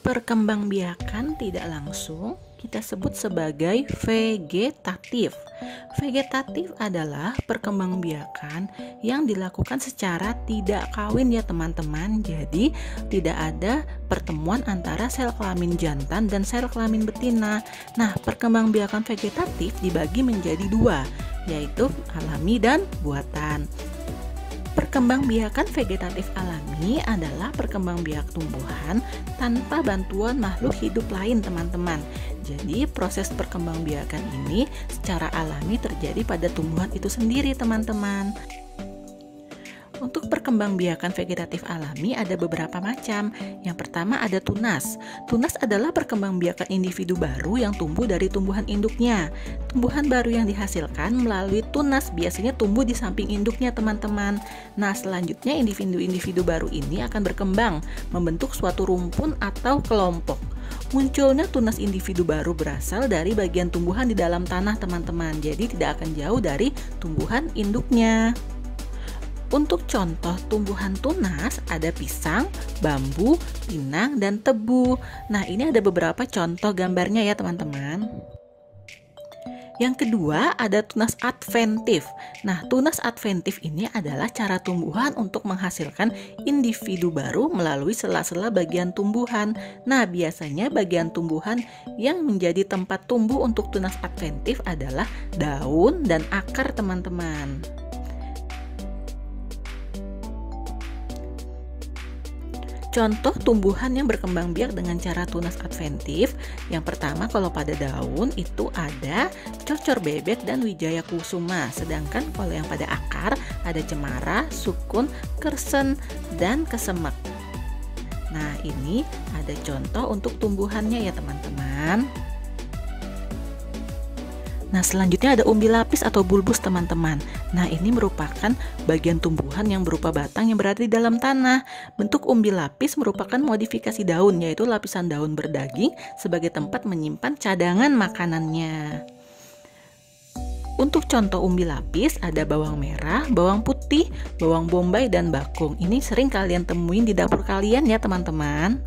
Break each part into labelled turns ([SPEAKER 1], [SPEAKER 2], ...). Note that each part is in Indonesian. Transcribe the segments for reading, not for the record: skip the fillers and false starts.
[SPEAKER 1] Perkembangbiakan tidak langsung kita sebut sebagai vegetatif. Vegetatif adalah perkembangbiakan yang dilakukan secara tidak kawin ya teman-teman. Jadi tidak ada pertemuan antara sel kelamin jantan dan sel kelamin betina. Nah, perkembangbiakan vegetatif dibagi menjadi dua, yaitu alami dan buatan. Perkembangbiakan vegetatif alami adalah perkembangbiak tumbuhan tanpa bantuan makhluk hidup lain, teman-teman. Jadi proses perkembangbiakan ini secara alami terjadi pada tumbuhan itu sendiri, teman-teman. Untuk perkembangbiakan vegetatif alami ada beberapa macam. Yang pertama ada tunas. Tunas adalah perkembangbiakan individu baru yang tumbuh dari tumbuhan induknya. Tumbuhan baru yang dihasilkan melalui tunas biasanya tumbuh di samping induknya, teman-teman. Nah, selanjutnya individu-individu baru ini akan berkembang, membentuk suatu rumpun atau kelompok. Munculnya tunas individu baru berasal dari bagian tumbuhan di dalam tanah, teman-teman. Jadi tidak akan jauh dari tumbuhan induknya. Untuk contoh tumbuhan tunas ada pisang, bambu, pinang, dan tebu. Nah, ini ada beberapa contoh gambarnya ya teman-teman. Yang kedua ada tunas adventif. Nah, tunas adventif ini adalah cara tumbuhan untuk menghasilkan individu baru melalui sela-sela bagian tumbuhan. Nah, biasanya bagian tumbuhan yang menjadi tempat tumbuh untuk tunas adventif adalah daun dan akar, teman-teman. Contoh tumbuhan yang berkembang biak dengan cara tunas adventif. Yang pertama kalau pada daun itu ada cocor bebek dan wijaya kusuma. Sedangkan kalau yang pada akar ada cemara, sukun, kersen, dan kesemek. Nah, ini ada contoh untuk tumbuhannya ya teman-teman. Nah, selanjutnya ada umbi lapis atau bulbus, teman-teman. Nah, ini merupakan bagian tumbuhan yang berupa batang yang berada di dalam tanah. Bentuk umbi lapis merupakan modifikasi daun, yaitu lapisan daun berdaging sebagai tempat menyimpan cadangan makanannya. Untuk contoh umbi lapis ada bawang merah, bawang putih, bawang bombay, dan bakung. Ini sering kalian temuin di dapur kalian ya teman-teman.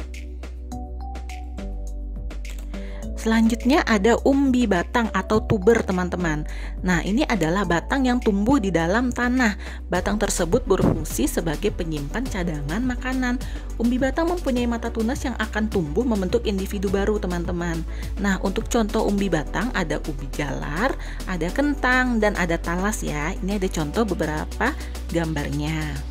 [SPEAKER 1] Selanjutnya ada umbi batang atau tuber, teman-teman. Nah, ini adalah batang yang tumbuh di dalam tanah. Batang tersebut berfungsi sebagai penyimpan cadangan makanan. Umbi batang mempunyai mata tunas yang akan tumbuh membentuk individu baru, teman-teman. Nah, untuk contoh umbi batang ada ubi jalar, ada kentang, dan ada talas ya. Ini ada contoh beberapa gambarnya.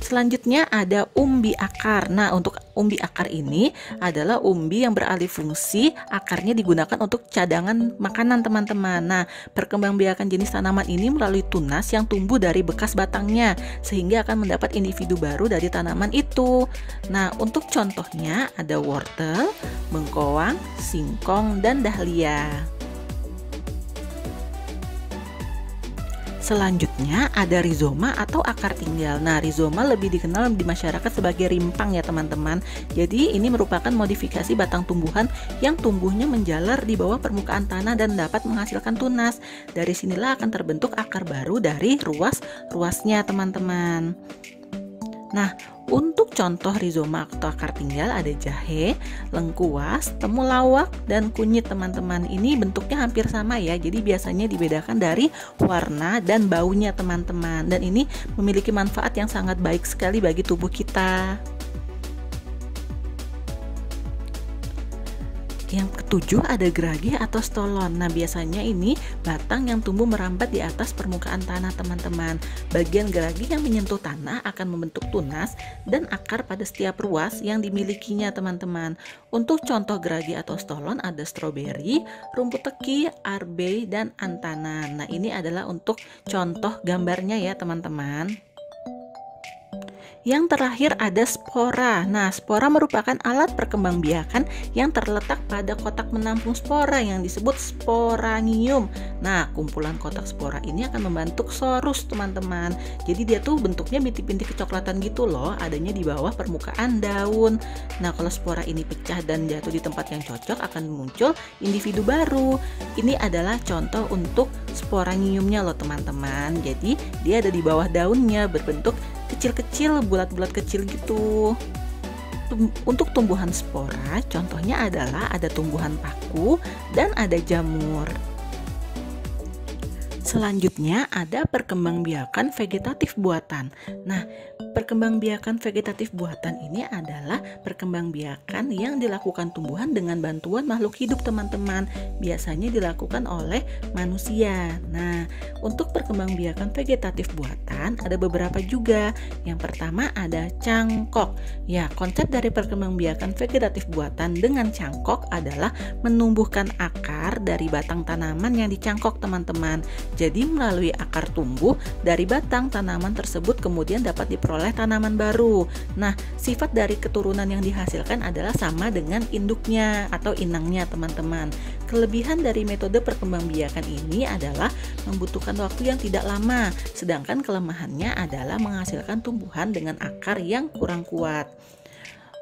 [SPEAKER 1] Selanjutnya ada umbi akar. Nah, untuk umbi akar ini adalah umbi yang beralih fungsi, akarnya digunakan untuk cadangan makanan, teman-teman. Nah, perkembangbiakan jenis tanaman ini melalui tunas yang tumbuh dari bekas batangnya, sehingga akan mendapat individu baru dari tanaman itu. Nah, untuk contohnya ada wortel, bengkoang, singkong, dan dahlia. Selanjutnya ada rizoma atau akar tinggal. Nah, rizoma lebih dikenal di masyarakat sebagai rimpang ya teman-teman. Jadi ini merupakan modifikasi batang tumbuhan yang tumbuhnya menjalar di bawah permukaan tanah dan dapat menghasilkan tunas. Dari sinilah akan terbentuk akar baru dari ruas-ruasnya, teman-teman. Nah, untuk contoh rizoma atau akar tinggal ada jahe, lengkuas, temulawak, dan kunyit, teman-teman. Ini bentuknya hampir sama ya, jadi biasanya dibedakan dari warna dan baunya, teman-teman. Dan ini memiliki manfaat yang sangat baik sekali bagi tubuh kita. Yang ketujuh ada geragih atau stolon. Nah, biasanya ini batang yang tumbuh merambat di atas permukaan tanah, teman-teman. Bagian geragih yang menyentuh tanah akan membentuk tunas dan akar pada setiap ruas yang dimilikinya, teman-teman. Untuk contoh geragih atau stolon ada stroberi, rumput teki, arbei, dan antana. Nah, ini adalah untuk contoh gambarnya ya teman-teman. Yang terakhir ada spora. Nah, spora merupakan alat perkembangbiakan yang terletak pada kotak menampung spora yang disebut sporanium. Nah, kumpulan kotak spora ini akan membentuk sorus, teman-teman. Jadi dia tuh bentuknya bintik-bintik kecoklatan gitu loh, adanya di bawah permukaan daun. Nah, kalau spora ini pecah dan jatuh di tempat yang cocok akan muncul individu baru. Ini adalah contoh untuk sporaniumnya loh, teman-teman. Jadi dia ada di bawah daunnya, berbentuk kecil-kecil, bulat-bulat kecil gitu. Untuk tumbuhan spora, contohnya adalah ada tumbuhan paku dan ada jamur. Selanjutnya ada perkembangbiakan vegetatif buatan. Nah, perkembangbiakan vegetatif buatan ini adalah perkembangbiakan yang dilakukan tumbuhan dengan bantuan makhluk hidup, teman-teman. Biasanya dilakukan oleh manusia. Nah, untuk perkembangbiakan vegetatif buatan ada beberapa juga. Yang pertama ada cangkok. Ya, konsep dari perkembangbiakan vegetatif buatan dengan cangkok adalah menumbuhkan akar dari batang tanaman yang dicangkok, teman-teman. Jadi melalui akar tumbuh dari batang tanaman tersebut kemudian dapat diperoleh tanaman baru. Nah, sifat dari keturunan yang dihasilkan adalah sama dengan induknya atau inangnya, teman-teman. Kelebihan dari metode perkembangbiakan ini adalah membutuhkan waktu yang tidak lama, sedangkan kelemahannya adalah menghasilkan tumbuhan dengan akar yang kurang kuat.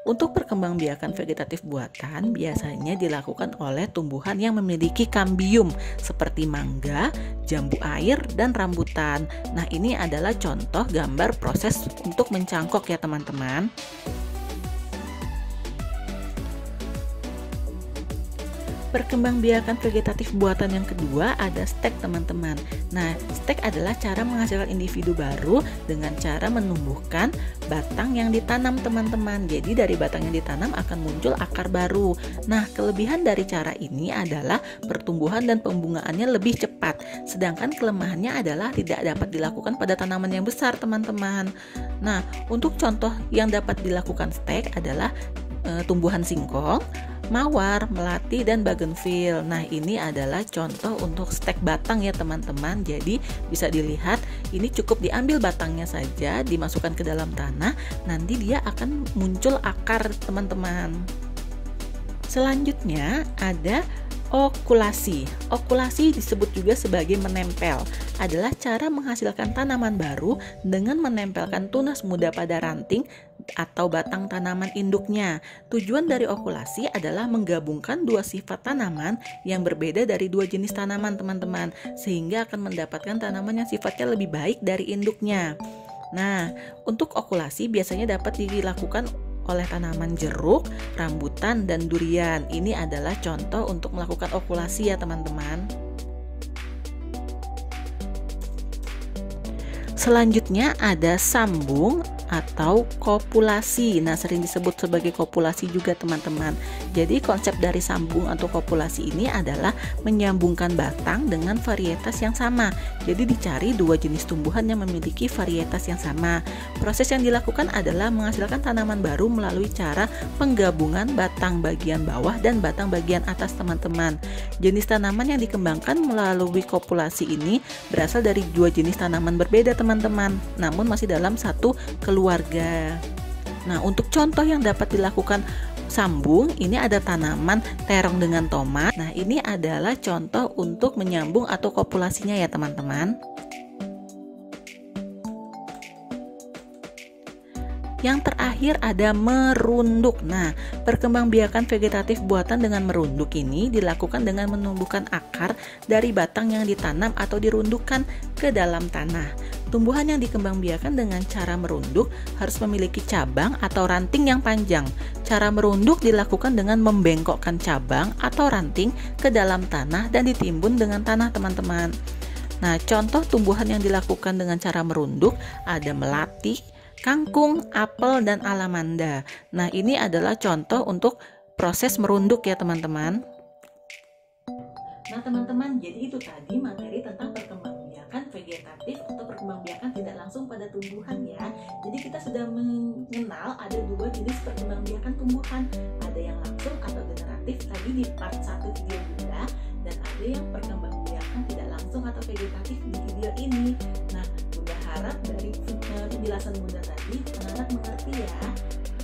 [SPEAKER 1] Untuk perkembangbiakan vegetatif buatan biasanya dilakukan oleh tumbuhan yang memiliki kambium seperti mangga, jambu air, dan rambutan. Nah, ini adalah contoh gambar proses untuk mencangkok ya teman-teman. Perkembangbiakan vegetatif buatan yang kedua ada stek, teman-teman. Nah, stek adalah cara menghasilkan individu baru dengan cara menumbuhkan batang yang ditanam, teman-teman. Jadi dari batang yang ditanam akan muncul akar baru. Nah, kelebihan dari cara ini adalah pertumbuhan dan pembungaannya lebih cepat. Sedangkan kelemahannya adalah tidak dapat dilakukan pada tanaman yang besar, teman-teman. Nah, untuk contoh yang dapat dilakukan stek adalah tumbuhan singkong, mawar, melati, dan bougainville. Nah, ini adalah contoh untuk stek batang ya teman-teman. Jadi bisa dilihat ini cukup diambil batangnya saja, dimasukkan ke dalam tanah, nanti dia akan muncul akar, teman-teman. Selanjutnya ada okulasi. Okulasi disebut juga sebagai menempel, adalah cara menghasilkan tanaman baru dengan menempelkan tunas muda pada ranting atau batang tanaman induknya. Tujuan dari okulasi adalah menggabungkan dua sifat tanaman yang berbeda dari dua jenis tanaman, teman-teman, sehingga akan mendapatkan tanaman yang sifatnya lebih baik dari induknya. Nah, untuk okulasi biasanya dapat dilakukan oleh tanaman jeruk, rambutan, dan durian. Ini adalah contoh untuk melakukan okulasi ya teman-teman. Selanjutnya ada sambung atau kopulasi. Nah, sering disebut sebagai kopulasi juga teman-teman. Jadi konsep dari sambung atau kopulasi ini adalah menyambungkan batang dengan varietas yang sama. Jadi dicari dua jenis tumbuhan yang memiliki varietas yang sama. Proses yang dilakukan adalah menghasilkan tanaman baru melalui cara penggabungan batang bagian bawah dan batang bagian atas, teman-teman. Jenis tanaman yang dikembangkan melalui kopulasi ini berasal dari dua jenis tanaman berbeda, teman-teman, namun masih dalam satu keluarga. Nah, untuk contoh yang dapat dilakukan sambung, ini ada tanaman terong dengan tomat. Nah, ini adalah contoh untuk menyambung atau kopulasinya ya teman-teman. Yang terakhir ada merunduk. Nah, perkembangbiakan vegetatif buatan dengan merunduk ini dilakukan dengan menumbuhkan akar dari batang yang ditanam atau dirundukkan ke dalam tanah. Tumbuhan yang dikembangbiakan dengan cara merunduk harus memiliki cabang atau ranting yang panjang. Cara merunduk dilakukan dengan membengkokkan cabang atau ranting ke dalam tanah dan ditimbun dengan tanah, teman-teman. Nah, contoh tumbuhan yang dilakukan dengan cara merunduk ada melati, kangkung, apel, dan alamanda. Nah, ini adalah contoh untuk proses merunduk ya teman-teman. Nah teman-teman, jadi itu tadi materi tentang perkembangbiakan vegetatif atau perkembangbiakan tidak langsung pada tumbuhan ya. Jadi kita sudah mengenal ada dua jenis perkembangbiakan tumbuhan. Ada yang langsung atau generatif tadi di part 1 video Bunda, dan ada yang perkembangbiakan tidak langsung atau vegetatif di video ini. Nah, Bunda harap dari penjelasan Bunda tadi anak-anak mengerti ya,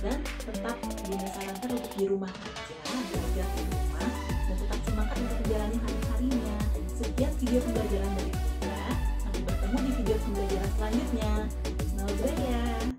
[SPEAKER 1] dan tetap Bunda sarankan untuk di rumah aja, belajar di rumah, dan tetap semangat untuk menjalani hari-harinya. Sekian video pembelajaran dari Bunda, sampai bertemu di video pembelajaran selanjutnya. Selamat belajar.